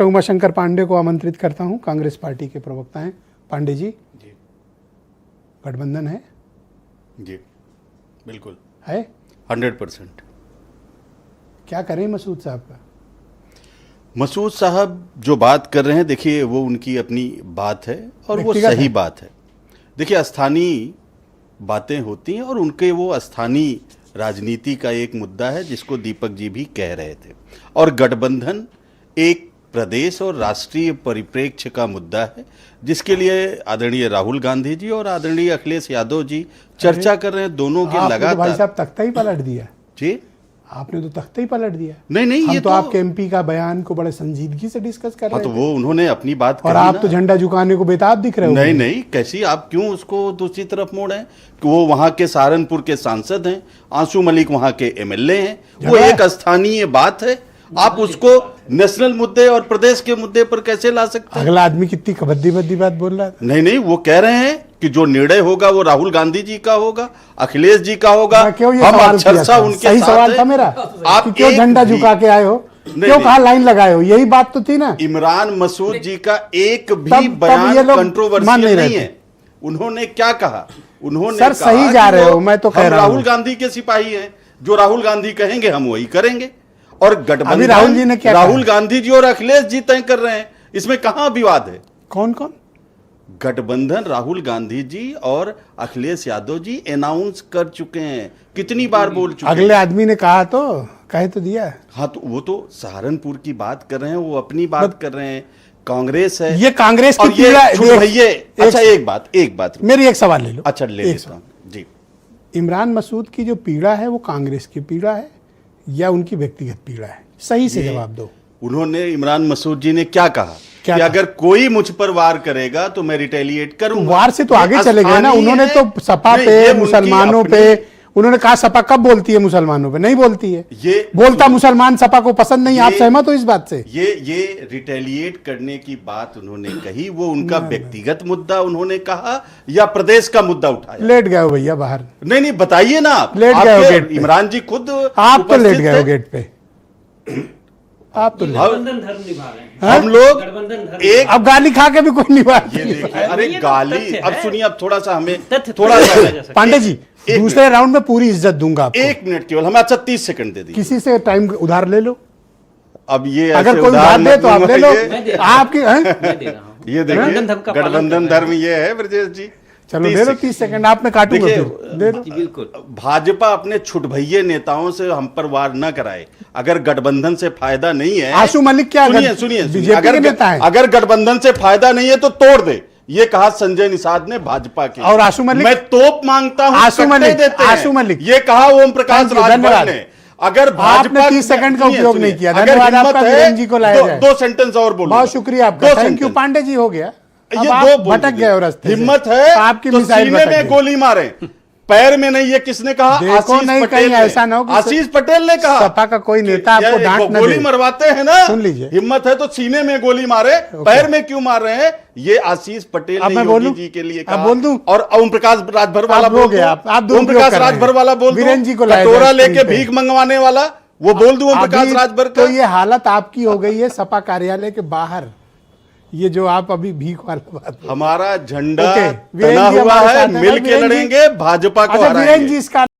उमाशंकर पांडे को आमंत्रित करता हूं, कांग्रेस पार्टी के प्रवक्ता हैं। पांडे जी, गठबंधन है? जी बिल्कुल है, 100%। क्या करें मसूद साहब का? मसूद साहब जो बात कर रहे हैं, देखिए वो उनकी अपनी बात है और वो सही बात है। देखिए स्थानीय बातें होती हैं और उनके वो स्थानीय राजनीति का एक मुद्दा है जिसको दीपक जी भी कह रहे थे, और गठबंधन एक प्रदेश और राष्ट्रीय परिप्रेक्ष्य का मुद्दा है जिसके लिए आदरणीय राहुल गांधी जी और आदरणीय अखिलेश यादव जी चर्चा कर रहे हैं। दोनों के लगातार। भाई साहब तख्ता ही पलट दिया जी, आपने तो तख्ता ही पलट दिया। नहीं हम ये तो आपके एमपी का बयान को बड़े संजीदगी से डिस्कस कर रहे थे। तो वो उन्होंने अपनी बात और आप तो झंडा झुकाने को बेताब दिख रहे हो। नहीं, कैसी आप क्यों उसको दूसरी तरफ मोड़ हैं कि वो वहां के सहारनपुर के सांसद हैं, आंसू मलिक वहां के एमएलए हैं, वो एक स्थानीय बात है। आप उसको नेशनल मुद्दे और प्रदेश के मुद्दे पर कैसे ला सकते हैं? अगला आदमी कितनी कबद्दी बात बोल रहा है। नहीं, वो कह रहे हैं कि जो निर्णय होगा वो राहुल गांधी जी का होगा, अखिलेश जी का होगा। हम अक्षरशः उनके सही सवाल था मेरा। आप क्यों झंडा झुका के आए हो, क्यों कहा लाइन लगाए हो? यही बात तो थी ना। इमरान मसूद जी का एक भी बयान कंट्रोवर्शियल नहीं है। उन्होंने क्या कहा? उन्होंने सर सही जा रहे हो, मैं तो कह रहा हूं राहुल गांधी के सिपाही हैं, जो राहुल गांधी कहेंगे हम वही करेंगे। और गठबंधन राहुल जी ने क्या राहुल गांधी जी और अखिलेश जी तय कर रहे हैं, इसमें कहां विवाद है? कौन कौन? गठबंधन राहुल गांधी जी और अखिलेश यादव जी अनाउंस कर चुके हैं, कितनी बार बोल चुके हैं। अगले आदमी ने कहा तो कह तो दिया। हाँ, तो वो तो सहारनपुर की बात कर रहे हैं, वो अपनी बात कर रहे हैं। कांग्रेस है, ये कांग्रेस की पीड़ा। अच्छा एक बात मेरी एक सवाल ले लो। अच्छा ले लेता हूं जी। इमरान मसूद की जो पीड़ा है वो कांग्रेस की पीड़ा है या उनकी व्यक्तिगत पीड़ा है? सही से जवाब दो। उन्होंने, इमरान मसूद जी ने क्या कहा कि अगर कोई मुझ पर वार करेगा तो मैं रिटेलिएट करूंगा। वार से तो आगे चले गए ना। उन्होंने तो सपा पे, मुसलमानों पे, उन्होंने कहा सपा कब बोलती है मुसलमानों पे? नहीं बोलती है। ये बोलता मुसलमान सपा को पसंद नहीं। आप सहमत हो इस बात से? ये रिटेलिएट करने की बात उन्होंने कही, वो उनका व्यक्तिगत मुद्दा उन्होंने कहा या प्रदेश का मुद्दा उठाया? लेट गए हो भैया बाहर। नहीं बताइए ना आप। लेट गए हो गेट पे। इमरान जी खुद आप तो लेट गए हो गेट पे। आप तो गठबंधन धर्म निभा रहे हैं। हम लोग एक अब गाली खा के भी कोई निभा। ये देखिए, अरे गाली अब सुनिए, अब थोड़ा सा हमें सा पांडे जी, दूसरे राउंड में पूरी इज्जत दूंगा आपको। 1 मिनट केवल हमें। अच्छा 30 सेकंड दे दीजिए। किसी से टाइम उधार ले लो। अब ये अगर कोई उधार दे तो आप ले लो। आपकी ये देखिए, गठबंधन धर्म ये है ब्रजेश जी। चलो दे दो 30 सेकंड। आपने काटूंगा दे दो। बिल्कुल। भाजपा अपने छुटभइये नेताओं से हम पर वार न कराए। अगर गठबंधन से फायदा नहीं है, आंसू मलिक क्या सुनिए, बीजेपी के नेता है। अगर गठबंधन से फायदा नहीं है तो तोड़ दे, ये कहा संजय निषाद ने भाजपा के। और आंसू मलिक, मैं तोप मांगता हूं, आंसू मलिक, ये कहा ओम प्रकाश राजभर ने। अगर भाजपा 30 सेकंड का उपयोग नहीं किया। धन्यवाद आपका। वीरेंद्र जी को लाया जाए। 2 सेंटेंस और बोलो। बहुत शुक्रिया आपका। Thank you Pandey ji. हो गया। ये आप दो भटक गए हो रास्ते से। हिम्मत है आपकी तो मिसाइल सीने में गोली मारे, पैर में नहीं। ये किसने कहा? देखो नहीं, कहीं ऐसा ना हो कि आशीष पटेल ने कहा। सपा का कोई नेता आपको डांट न दे। गोली मरवाते हैं ना, सुन लीजिए। हिम्मत है तो सीने में गोली मारे, पैर में क्यों मार रहे हैं? ये आशीष पटेल ने योगी जी के लिए कहा। बोल दूं? और ओम प्रकाश राजभर वाला बोल दूं? आप ओम प्रकाश राजभर वाला बोल दूं? वीरेंद्र जी को कटोरा लेके भीख मंगवाने वाला वो बोल दूं? ओम प्रकाश राजभर का। तो ये हालत आपकी हो गई है सपा कार्यालय के बाहर। ये जो आप अभी भीख वाला बात, हमारा झंडा तना हुआ है, मिल के लड़ेंगे, भाजपा को हराएंगे। वीरेंद्र जी इसका